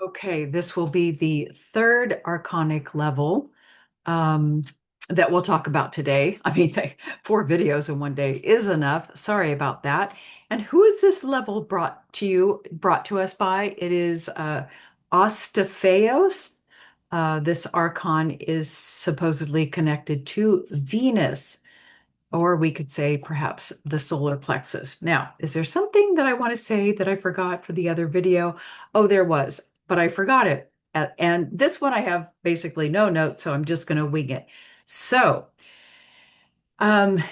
Okay, this will be the third archonic level um, that we'll talk about today. I mean, 4 videos in one day is enough. Sorry about that. And who is this level brought to us by? It is Ostephaeos. This archon is supposedly connected to Venus, or we could say perhaps the solar plexus. Now, is there something that I want to say that I forgot for the other video? Oh, there was, but I forgot it. And this one I have basically no notes, so I'm just going to wing it. So, and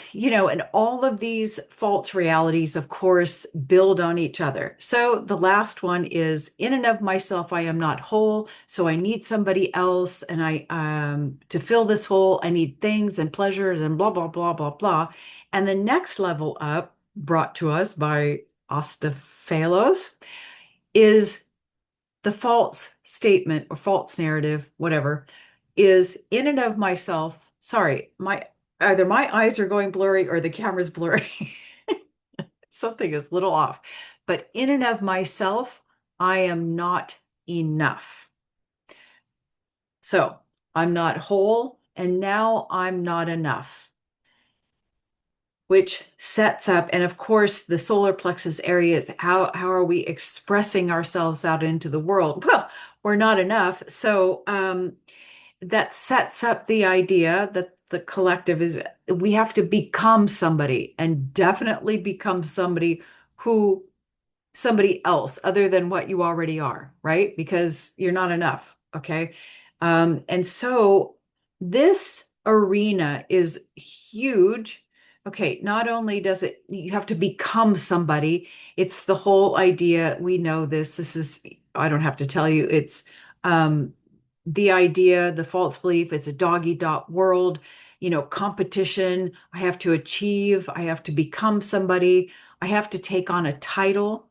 all of these false realities, of course, build on each other. So the last one is in and of myself, I am not whole. So I need somebody else. And to fill this hole, I need things and pleasures and blah, blah, blah, blah, blah. And the next level up, brought to us by Ostaphalos, is the false statement or false narrative, whatever, is in and of myself. Sorry, my either my eyes are going blurry or the camera's blurry. Something is a little off. But in and of myself, I am not enough. So I'm not whole, and now I'm not enough, which sets up, and of course, the solar plexus area is how are we expressing ourselves out into the world? Well, we're not enough. So that sets up the idea that the collective is we have to become somebody and definitely become who somebody else other than what you already are, right? Because you're not enough. Okay. And so this arena is huge. Okay. Not only does it, you have to become somebody, it's the whole idea. We know this. This is, I don't have to tell you, it's the idea, the false belief, it's a dog eat dog world, competition. I have to achieve, I have to become somebody, I have to take on a title.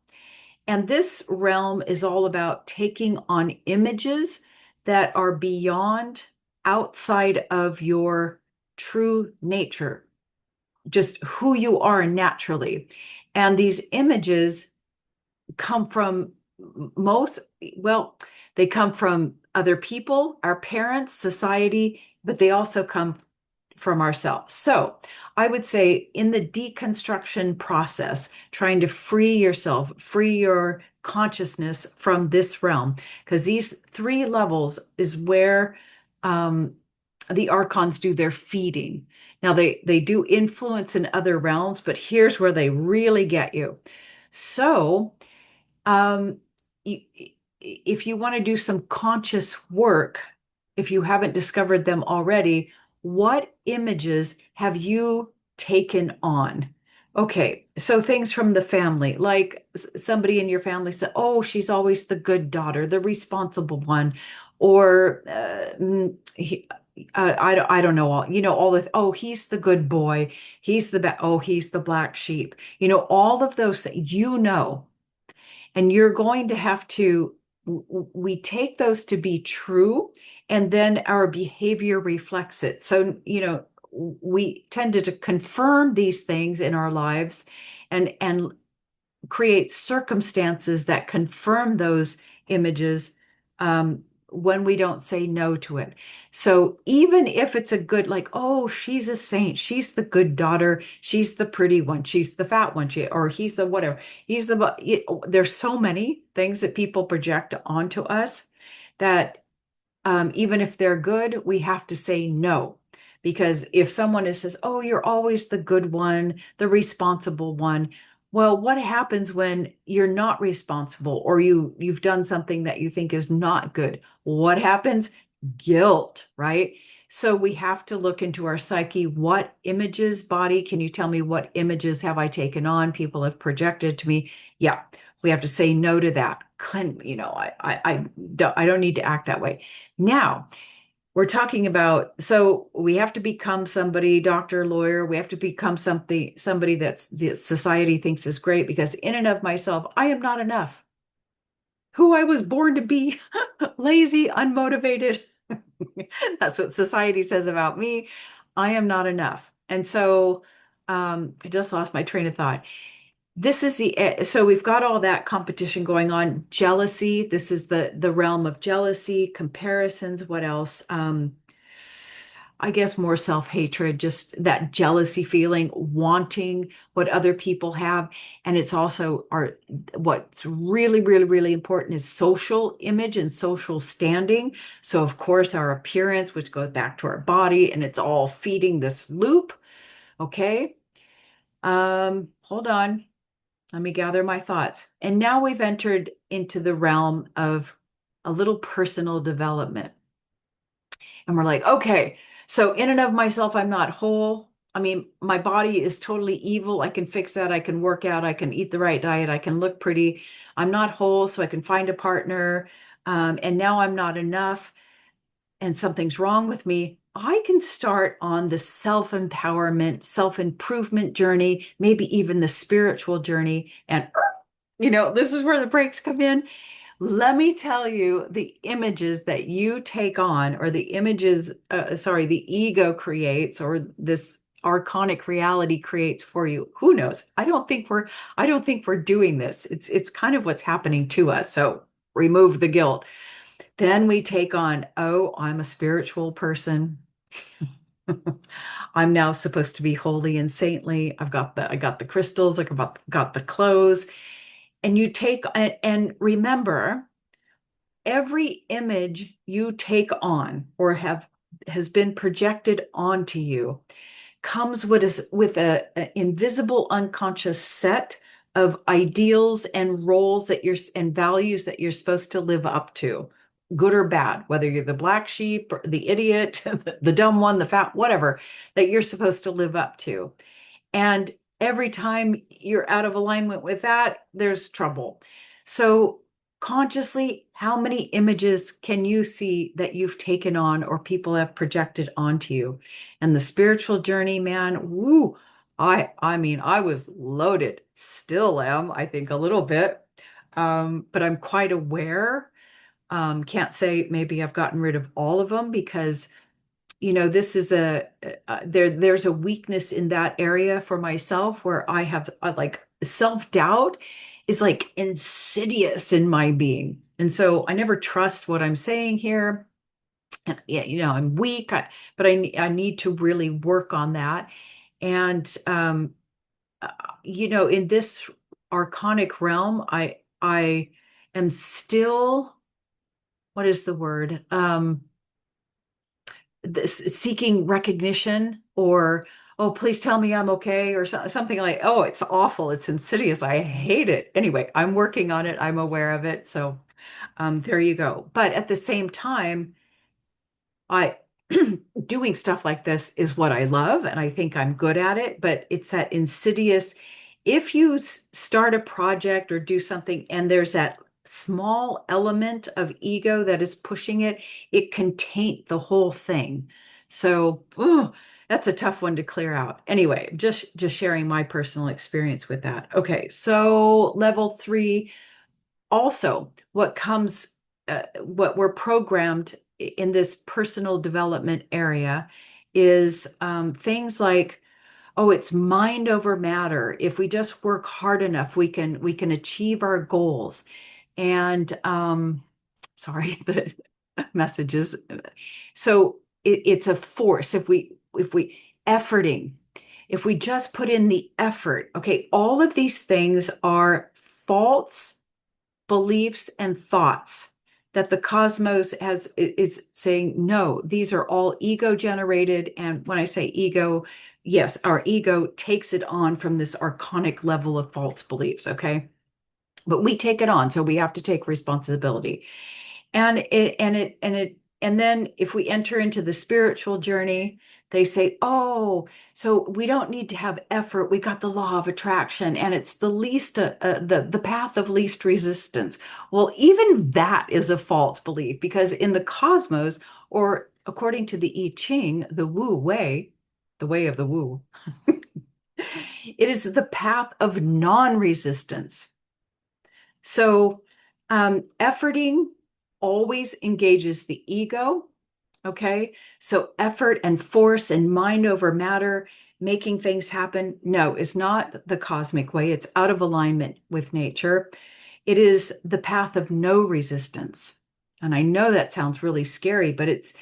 And this realm is all about taking on images that are beyond, outside of your true nature, just who you are naturally. And these images come from most, well, they come from other people, our parents, society, but they also come from ourselves. So I would say in the deconstruction process, trying to free yourself, free your consciousness from this realm, because these 3 levels is where the archons do their feeding. Now they do influence in other realms, but here's where they really get you. So um, if you want to do some conscious work, if you haven't discovered them already, what images have you taken on? Okay, so things from the family, like somebody in your family said, "Oh, she's always the good daughter, the responsible one," or I don't know all the oh, he's the good boy, he's the black sheep, all of those things, and you're going to have to, we take those to be true, and then our behavior reflects it. So, we tended to confirm these things in our lives and create circumstances that confirm those images when we don't say no to it. So even if it's a good, like, oh, she's a saint, she's the good daughter, she's the pretty one, she's the fat one, or he's the whatever, there's so many things that people project onto us that even if they're good, we have to say no. Because if someone says, oh, you're always the good one, the responsible one, well, what happens when you're not responsible or you've done something that you think is not good? What happens? Guilt, right? So we have to look into our psyche. What images, body, can you tell me what images have I taken on? People have projected to me. Yeah, we have to say no to that. I don't need to act that way. Now, we're talking about, so we have to become somebody, doctor, lawyer, we have to become somebody that's the society thinks is great, because in and of myself, I am not enough. Who I was born to be, lazy, unmotivated. That's what society says about me. I am not enough. And so I just lost my train of thought. this is so we've got all that competition going on. Jealousy. This is the realm of jealousy, comparisons. What else? I guess more self-hatred, just that jealousy feeling, wanting what other people have. And it's also what's really, really, really important is social image and social standing. So of course our appearance, which goes back to our body, and it's all feeding this loop. Okay. Hold on. Let me gather my thoughts. And now we've entered into the realm of a little personal development. And we're like, okay, so in and of myself, I'm not whole. I mean, my body is totally evil. I can fix that. I can work out. I can eat the right diet. I can look pretty. I'm not whole, so I can find a partner. And now I'm not enough, and something's wrong with me. I can start on the self-empowerment, self-improvement journey, maybe even the spiritual journey. And, this is where the breaks come in. Let me tell you, the images that you take on, or the images, sorry, the ego creates, or this archonic reality creates for you. Who knows? I don't think we're doing this. It's kind of what's happening to us. So remove the guilt. Then we take on, oh, I'm a spiritual person. I'm now supposed to be holy and saintly. I got the crystals, got the clothes. And you take, and remember, every image you take on or has been projected onto you comes with a invisible unconscious set of ideals and roles and values that you're supposed to live up to, good or bad, whether you're the black sheep or the idiot, the dumb one, the fat, whatever, that you're supposed to live up to. And every time you're out of alignment with that, there's trouble. So consciously, how many images can you see that you've taken on or people have projected onto you? And the spiritual journey, man, woo, I mean, I was loaded, still am, I think a little bit. But I'm quite aware. Can't say maybe I've gotten rid of all of them, because this is there's a weakness in that area for myself, where I have like self-doubt is like insidious in my being. And so I never trust what I'm saying here. And yeah, I'm weak, but I need to really work on that. And uh, in this archonic realm, I am still, what is the word? Seeking recognition, or, oh, please tell me I'm okay, or something like, oh, it's awful, it's insidious, I hate it. Anyway, I'm working on it, I'm aware of it. So there you go. But at the same time, I doing stuff like this is what I love, and I think I'm good at it, but it's that insidious. If you start a project or do something and there's that small element of ego that is pushing it, it can taint the whole thing. So, that's a tough one to clear out. Anyway, just sharing my personal experience with that. Okay, so level 3, also what we're programmed in this personal development area is things like, oh, it's mind over matter. If we just work hard enough, we can achieve our goals. And sorry, the messages. So it's a force. If we efforting, if we just put in the effort, okay, all of these things are false beliefs and thoughts that the cosmos is saying, no, these are all ego generated. And when I say ego, yes, our ego takes it on from this archonic level of false beliefs. Okay, but we take it on, so we have to take responsibility. And then if we enter into the spiritual journey, they say, oh, so we don't need to have effort. We got the law of attraction, and it's the path of least resistance. Well, even that is a false belief, because in the cosmos, or according to the I Ching, the Wu way, the way of the Wu, it is the path of non-resistance. So, efforting always engages the ego. Okay. So, effort and force and mind over matter, making things happen. No, it's not the cosmic way. It's out of alignment with nature. It is the path of no resistance. And I know that sounds really scary, but it's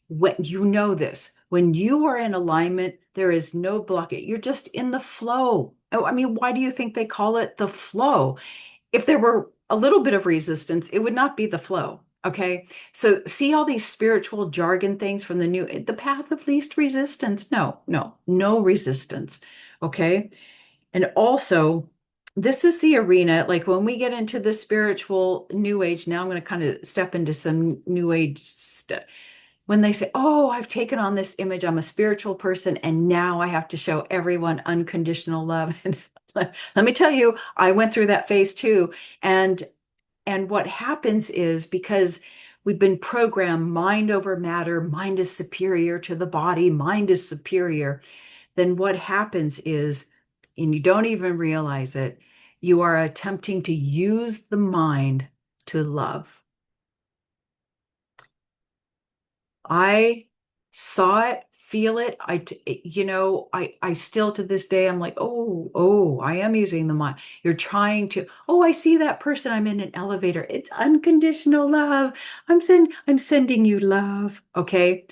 when you know this, when you are in alignment, there is no blockage. You're just in the flow. Oh, I mean, why do you think they call it the flow? If there were a little bit of resistance, it would not be the flow. Okay. So see all these spiritual jargon things from the path of least resistance. No, no, no resistance. Okay. And also, this is the arena, like when we get into the spiritual new age, now I'm going to kind of step into some new age stuff. When they say, oh, I've taken on this image, I'm a spiritual person, and now I have to show everyone unconditional love. And let me tell you, I went through that phase too. And what happens is because we've been programmed mind over matter, mind is superior to the body, mind is superior, then what happens is, and you don't even realize it, you are attempting to use the mind to love. I saw it, feel it. I still to this day, I'm like, oh, I am using the mind. You're trying to, oh, I see that person. I'm in an elevator. It's unconditional love. I'm sending you love. Okay.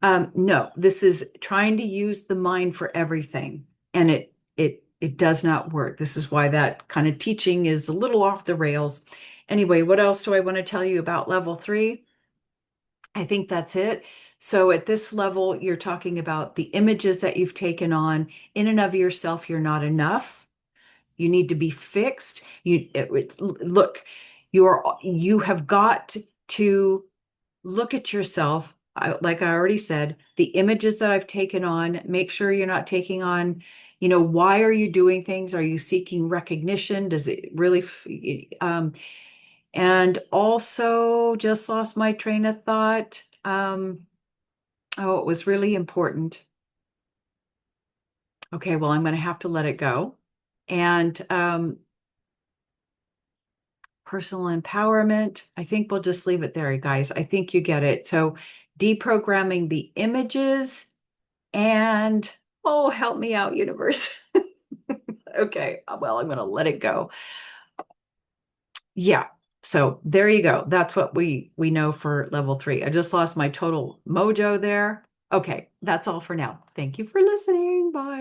No, this is trying to use the mind for everything. And it does not work. This is why that kind of teaching is a little off the rails. Anyway, what else do I want to tell you about level 3? I think that's it. So at this level, you're talking about the images that you've taken on. In and of yourself, you're not enough. You need to be fixed. Look, you have got to look at yourself. Like I already said, the images that I've taken on, make sure you're not taking on, why are you doing things? Are you seeking recognition? Does it really, and also just lost my train of thought. Oh, it was really important. Okay, well, I'm going to have to let it go. And personal empowerment, I think we'll just leave it there, guys. I think you get it. So deprogramming the images and, oh, help me out, universe. Okay, well, I'm going to let it go. Yeah. So there you go. That's what we know for level 3. I just lost my total mojo there. Okay, that's all for now. Thank you for listening. Bye.